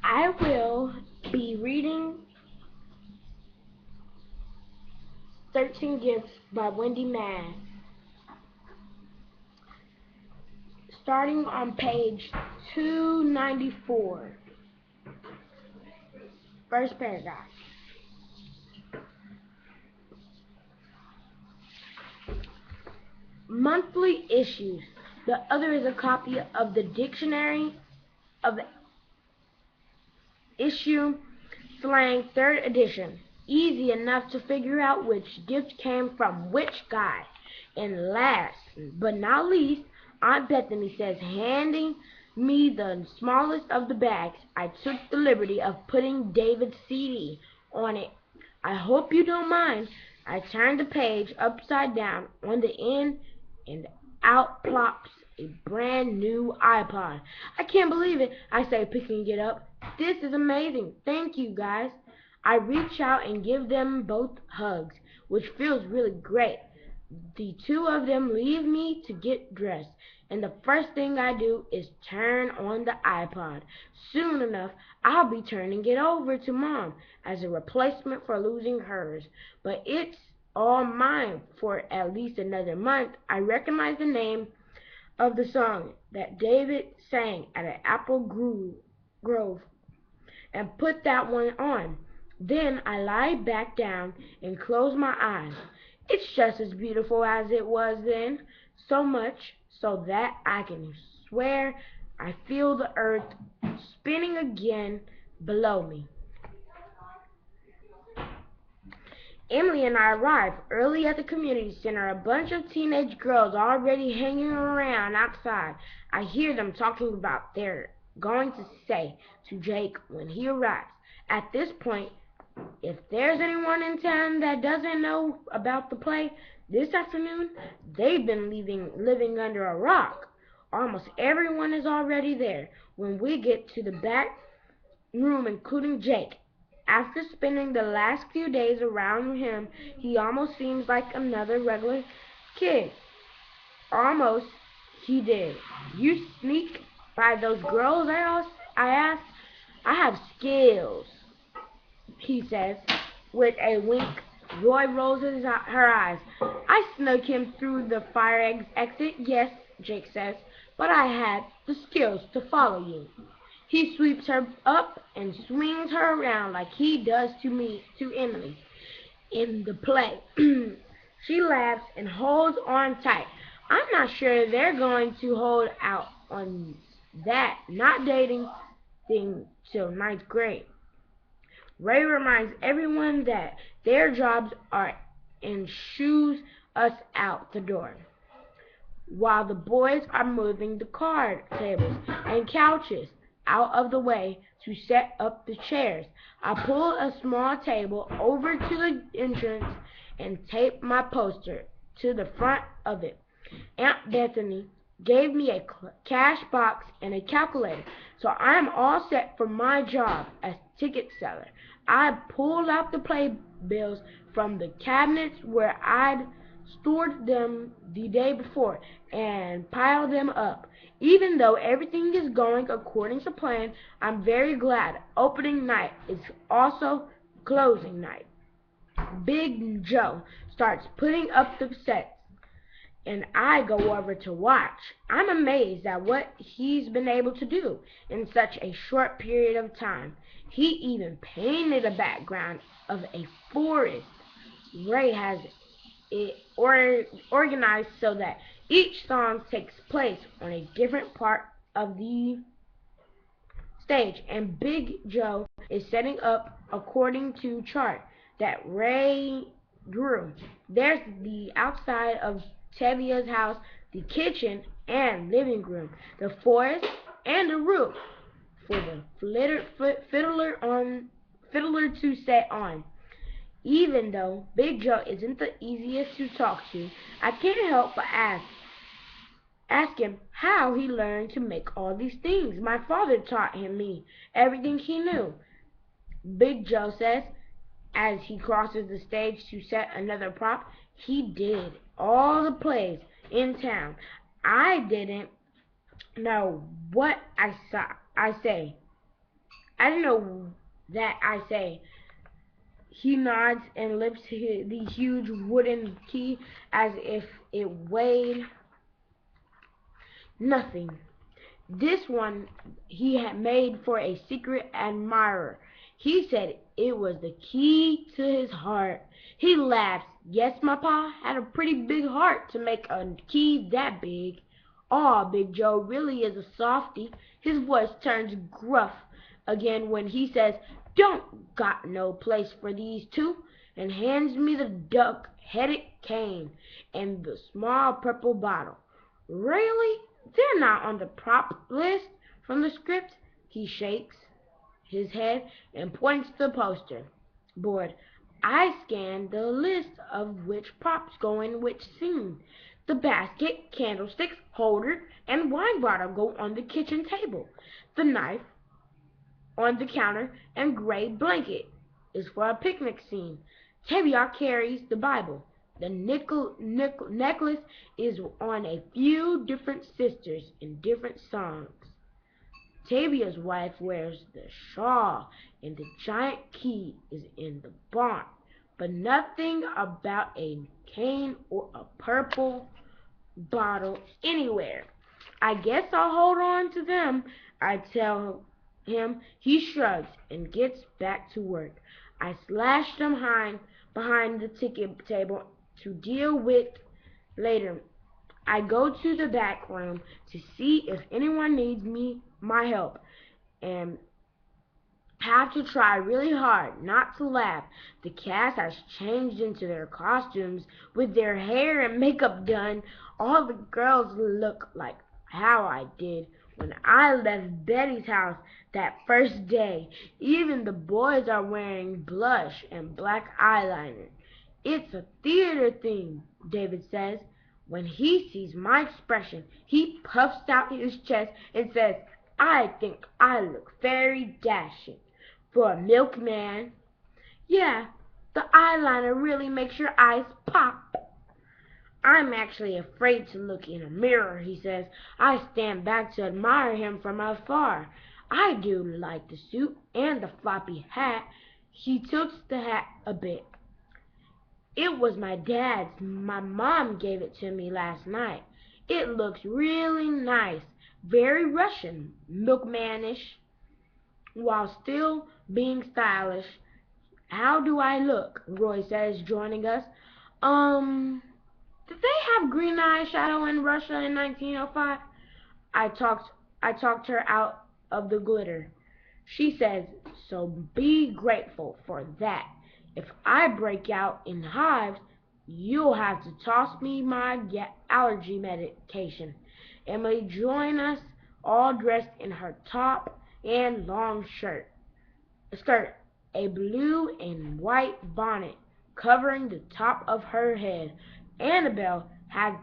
I will be reading 13 Gifts by Wendy, starting on page 294. First paragraph. Monthly issues. The other is a copy of the Dictionary of Issue Slang 3rd edition. Easy enough to figure out which gift came from which guy. And last but not least, Aunt Bethany says, handing me the smallest of the bags, I took the liberty of putting David's CD on it. I hope you don't mind. I turned the page upside down on the end, and out plops a brand new iPod. I can't believe it, I say, picking it up. This is amazing. Thank you, guys. I reach out and give them both hugs, which feels really great. The two of them leave me to get dressed, and the first thing I do is turn on the iPod. Soon enough, I'll be turning it over to Mom as a replacement for losing hers. But it's all mine for at least another month. I recognize the name of the song that David sang at an apple grove and put that one on. Then I lie back down and close my eyes. It's just as beautiful as it was then, so much so that I can swear I feel the earth spinning again below me. Emily and I arrive early at the community center, a bunch of teenage girls already hanging around outside. I hear them talking about they're going to say to Jake when he arrives. At this point, if there's anyone in town that doesn't know about the play this afternoon, they've been living under a rock. Almost everyone is already there when we get to the back room, including Jake. After spending the last few days around him, he almost seems like another regular kid. Almost he did. You sneak by those girls, I asked. I have skills, he says, with a wink. Roy rolls her eyes. I snuck him through the fire exit, yes, Jake says, but I had the skills to follow you. He sweeps her up and swings her around like he does to Emily in the play. She laughs and holds on tight. I'm not sure they're going to hold out on that not dating thing till ninth grade. Ray reminds everyone that their jobs are and shoos us out the door, while the boys are moving the card tables and couches out of the way to set up the chairs. I pull a small table over to the entrance and tape my poster to the front of it. Aunt Bethany gave me a cash box and a calculator, so I am all set for my job as ticket seller. I pulled out the playbills from the cabinets where I'd stored them the day before and piled them up. Even though everything is going according to plan, I'm very glad opening night is also closing night. Big Joe starts putting up the sets, and I go over to watch. I'm amazed at what he's been able to do in such a short period of time. He even painted a background of a forest. Ray has it organized so that each song takes place on a different part of the stage, and Big Joe is setting up according to chart that Ray drew. There's the outside of Tavia's house, the kitchen and living room, the forest, and the roof for the fiddler to set on. Even though Big Joe isn't the easiest to talk to, I can't help but ask him how he learned to make all these things. My father taught me everything he knew, Big Joe says, as he crosses the stage to set another prop. He did all the plays in town. I didn't know what I say. I don't know that I say. He nods and lifts the huge wooden key as if it weighed nothing. This one he had made for a secret admirer. He said it was the key to his heart. He laughed. Yes, my pa had a pretty big heart to make a key that big. Aw, Big Joe really is a softy. His voice turns gruff again when he says, "Don't got no place for these two," and hands me the duck-headed cane and the small purple bottle. Really? They're not on the prop list from the script? He shakes his head and points to the poster board. I scanned the list of which props go in which scene. The basket, candlesticks, holder, and wine bottle go on the kitchen table. The knife on the counter and gray blanket is for a picnic scene. Tavia carries the Bible. The necklace is on a few different sisters in different songs. Tavia's wife wears the shawl, and the giant key is in the barn. But nothing about a cane or a purple bottle anywhere. I guess I'll hold on to them, I tell him. He shrugs and gets back to work. I slash them behind the ticket table to deal with later. I go to the back room to see if anyone needs my help, and have to try really hard not to laugh. The cast has changed into their costumes with their hair and makeup done. All the girls look like how I did when I left Betty's house that first day. Even the boys are wearing blush and black eyeliner. It's a theater thing, David says. When he sees my expression, he puffs out his chest and says, I think I look very dashing for a milkman. Yeah, the eyeliner really makes your eyes pop. I'm actually afraid to look in a mirror, he says. I stand back to admire him from afar. I do like the suit and the floppy hat. He tilts the hat a bit. It was my dad's. My mom gave it to me last night. It looks really nice, very Russian, milkmanish, while still being stylish. How do I look? Roy says, joining us. Did they have green eyeshadow in Russia in 1905? I talked her out of the glitter. She says, so be grateful for that. If I break out in hives, you'll have to toss me my allergy medication. Emily joined us, all dressed in her top and long skirt, a blue and white bonnet covering the top of her head. Annabelle had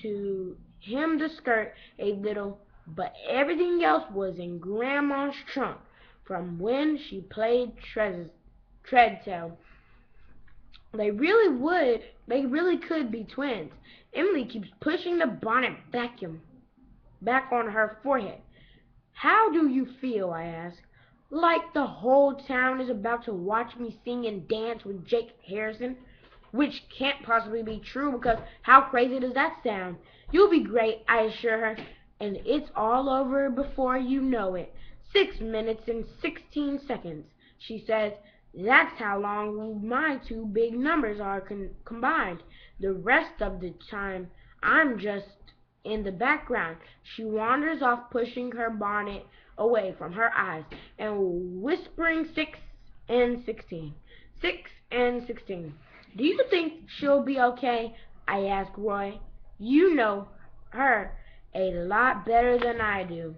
to hem the skirt a little, but everything else was in Grandma's trunk from when she played Treadtail. They really could be twins. Emily keeps pushing the bonnet back on her forehead. How do you feel? I ask. Like the whole town is about to watch me sing and dance with Jake Harrison? Which can't possibly be true because how crazy does that sound? You'll be great, I assure her, and it's all over before you know it. 6 minutes and 16 seconds, she says. That's how long my two big numbers are combined. The rest of the time, I'm just in the background. She wanders off, pushing her bonnet away from her eyes and whispering 6 and 16. 6 and 16. Do you think she'll be okay? I ask Roy. You know her a lot better than I do.